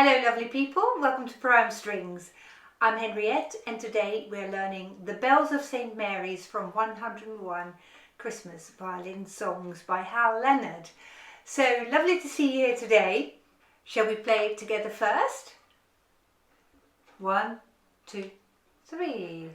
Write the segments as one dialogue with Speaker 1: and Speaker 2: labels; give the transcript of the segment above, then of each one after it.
Speaker 1: Hello lovely people, welcome to Prime Strings. I'm Henriette and today we're learning The Bells of St. Mary's from 101 Christmas Violin Songs by Hal Leonard. So lovely to see you here today. Shall we play it together first? 1, 2, 3.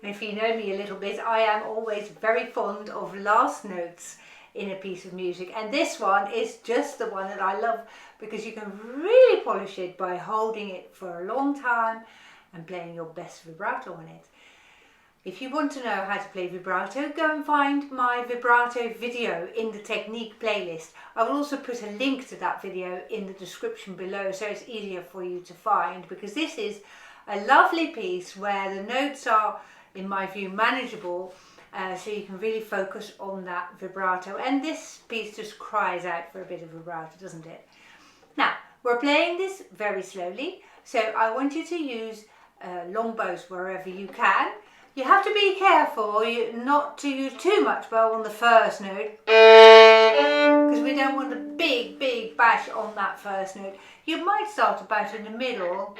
Speaker 1: If you know me a little bit, I am always very fond of last notes in a piece of music, and this one is just the one that I love because you can really polish it by holding it for a long time and playing your best vibrato on it. If you want to know how to play vibrato, go and find my vibrato video in the technique playlist. I will also put a link to that video in the description below so it's easier for you to find, because this is a lovely piece where the notes are, in my view, manageable, so you can really focus on that vibrato, and this piece just cries out for a bit of vibrato, doesn't it? Now we're playing this very slowly, so I want you to use long bows wherever you can. You have to be careful not to use too much bow on the first note, because we don't want a big bash on that first note. You might start about in the middle,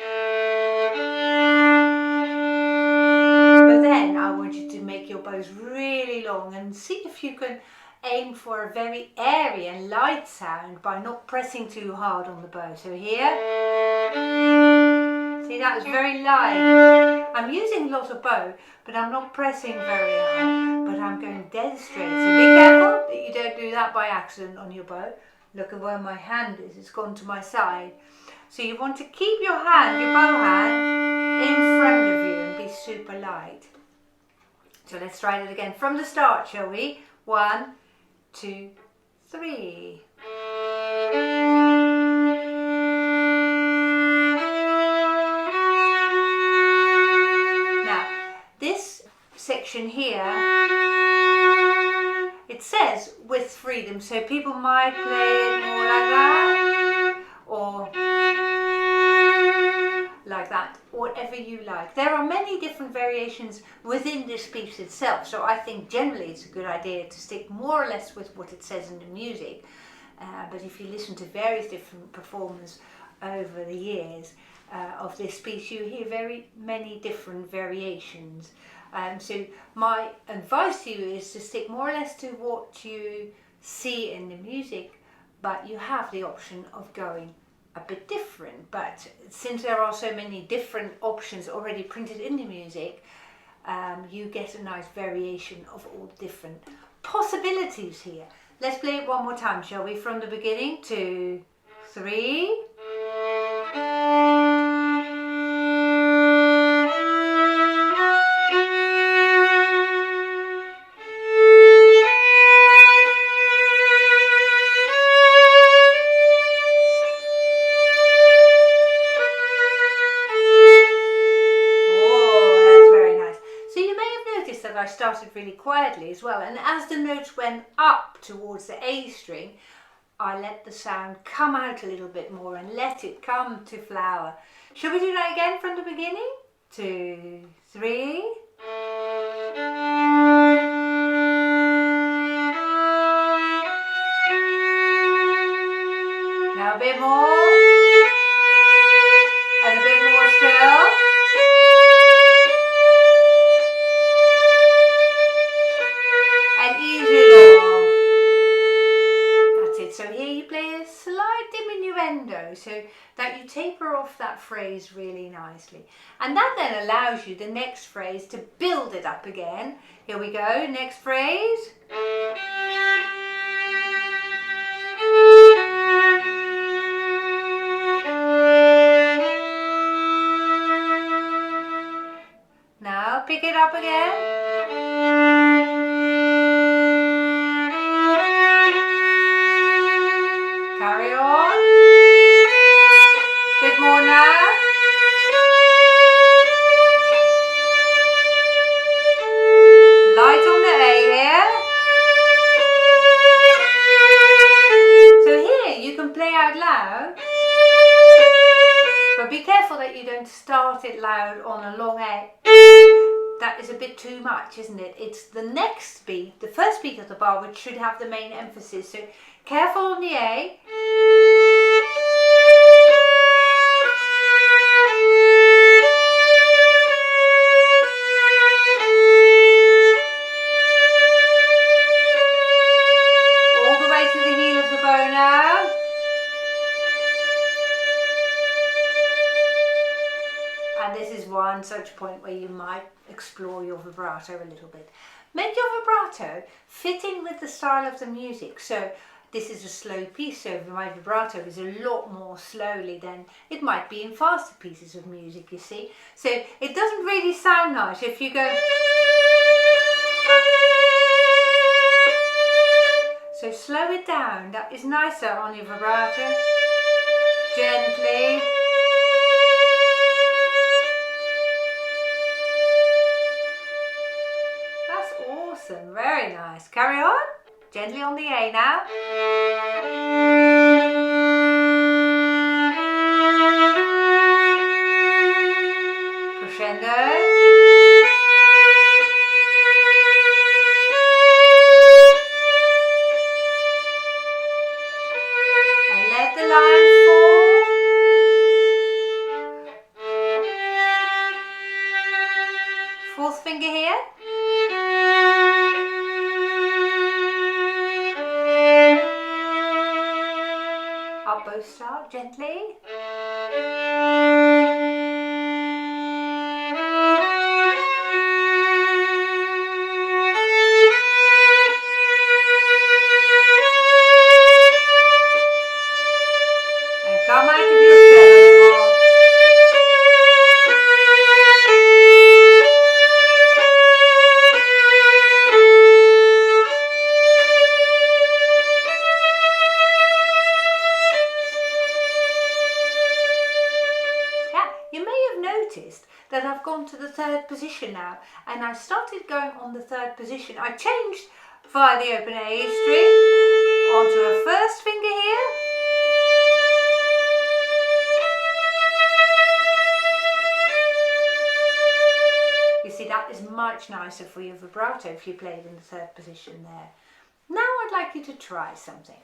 Speaker 1: but then I want you to make your bows really long and see if you can aim for a very airy and light sound by not pressing too hard on the bow. So here, see, that was very light. I'm using a lot of bow, but I'm not pressing very hard, but I'm going dead straight. So be careful that you don't do that by accident on your bow. Look at where my hand is, it's gone to my side. So you want to keep your hand, your bow hand, in front of you and be super light. So let's try it again from the start, shall we? 1, 2, 3. Now, this section here, it says with freedom, so people might play it more like that, or like that, whatever you like. There are many different variations within this piece itself, so I think generally it's a good idea to stick more or less with what it says in the music. but if you listen to various different performers over the years of this piece, you hear very many different variations. So my advice to you is to stick more or less to what you see in the music, but you have the option of going a bit different. But since there are so many different options already printed in the music, you get a nice variation of all the different possibilities here. Let's play it one more time, shall we? From the beginning, 2, 3. I started really quietly as well, and as the notes went up towards the A string, I let the sound come out a little bit more and let it come to flower. Shall we do that again from the beginning? 2, 3. Now a bit more, and a bit more still. So here you play a slight diminuendo so that you taper off that phrase really nicely. And that then allows you the next phrase to build it up again. Here we go, next phrase. Now pick it up again. Carry on. Bit more now. Light on the A here. So here you can play out loud, but be careful that you don't start it loud on a long A. That is a bit too much, isn't it? It's the next beat, the first beat of the bar, which should have the main emphasis. So careful on the A. All the way to the heel of the bow now. And this is one such point where you might explore your vibrato a little bit. Make your vibrato fit in with the style of the music. So this is a slow piece, so my vibrato is a lot more slowly than it might be in faster pieces of music, you see. So it doesn't really sound nice if you go. So slow it down, that is nicer on your vibrato. Gently. Very nice. Carry on. Gently on the A now. Crescendo. And let the line fall. Fourth finger here. Bow start gently. And come out of your shell. That I've gone to the third position now, and I started going on the third position. I changed via the open A string onto a first finger here, you see that is much nicer for your vibrato if you played in the third position there. Now I'd like you to try something.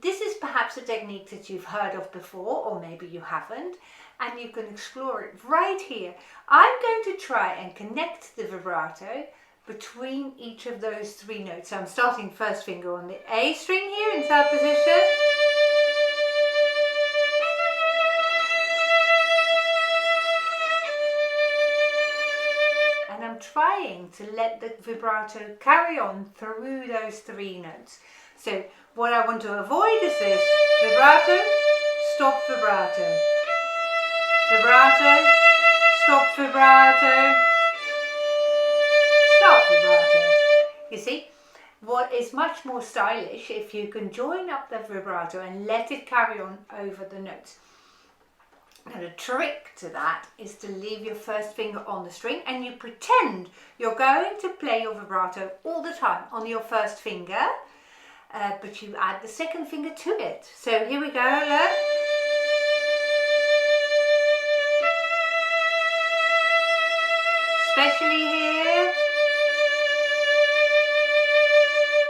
Speaker 1: This is perhaps a technique that you've heard of before, or maybe you haven't, and you can explore it right here. I'm going to try and connect the vibrato between each of those 3 notes. So I'm starting first finger on the A string here in third position. And I'm trying to let the vibrato carry on through those 3 notes. So what I want to avoid is this: vibrato, stop, vibrato, vibrato, stop, vibrato, stop, vibrato. You see, what is much more stylish if you can join up the vibrato and let it carry on over the notes. Now the trick to that is to leave your first finger on the string and you pretend you're going to play your vibrato all the time on your first finger, but you add the second finger to it. So here we go, look. Especially here.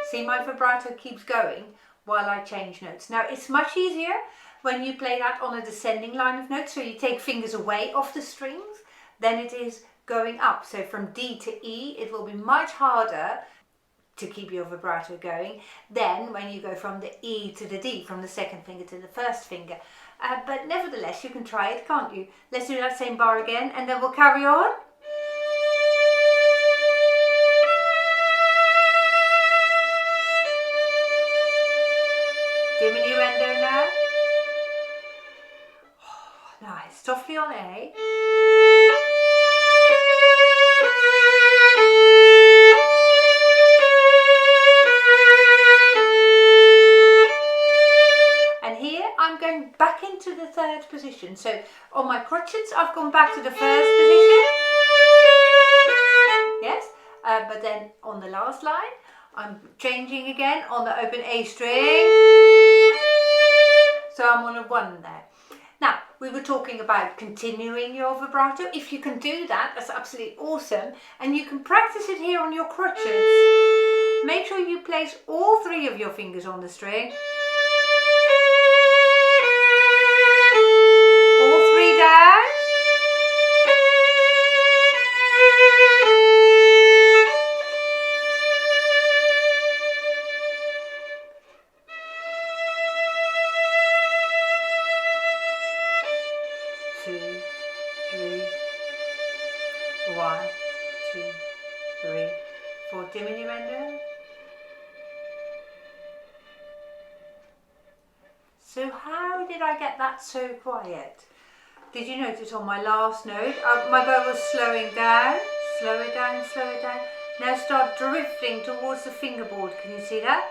Speaker 1: See, my vibrato keeps going while I change notes. Now it's much easier when you play that on a descending line of notes, so you take fingers away off the strings, than it is going up. So from D to E, it will be much harder to keep your vibrato going than when you go from the E to the D, from the second finger to the first finger. But nevertheless, you can try it, can't you? Let's do that same bar again, and then we'll carry on. Diminuendo now. Oh, nice. Softly on A. And here I'm going back into the third position. So on my crotchets, I've gone back to the first position. Yes, but then on the last line, I'm changing again on the open A string. So I'm on a 1 there. Now, we were talking about continuing your vibrato. If you can do that, that's absolutely awesome. And you can practice it here on your crotchets. Make sure you place all 3 of your fingers on the string. All 3 down. One, two, three, four, diminuendo. So how did I get that so quiet? Did you notice on my last note, my bow was slowing down, slow it down, slow it down. Now start drifting towards the fingerboard, can you see that?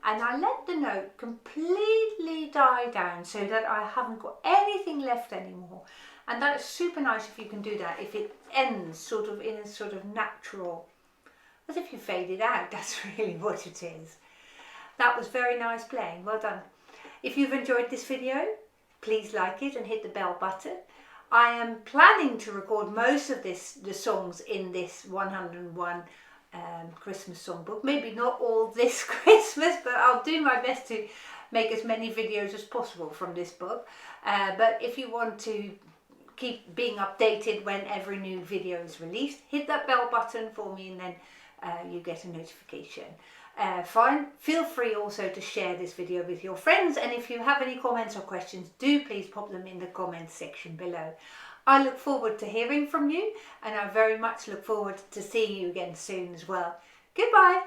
Speaker 1: And I let the note completely die down so that I haven't got anything left anymore. And that is super nice if you can do that, if it ends sort of in a sort of natural, as if you fade it out, that's really what it is. That was very nice playing, well done. If you've enjoyed this video, please like it and hit the bell button. I am planning to record most of the songs in this 101 Christmas songbook. Maybe not all this Christmas, but I'll do my best to make as many videos as possible from this book. But if you want to keep being updated when every new video is released, hit that bell button for me and then you get a notification. Feel free also to share this video with your friends, and if you have any comments or questions, do please pop them in the comments section below. I look forward to hearing from you, and I very much look forward to seeing you again soon as well. Goodbye.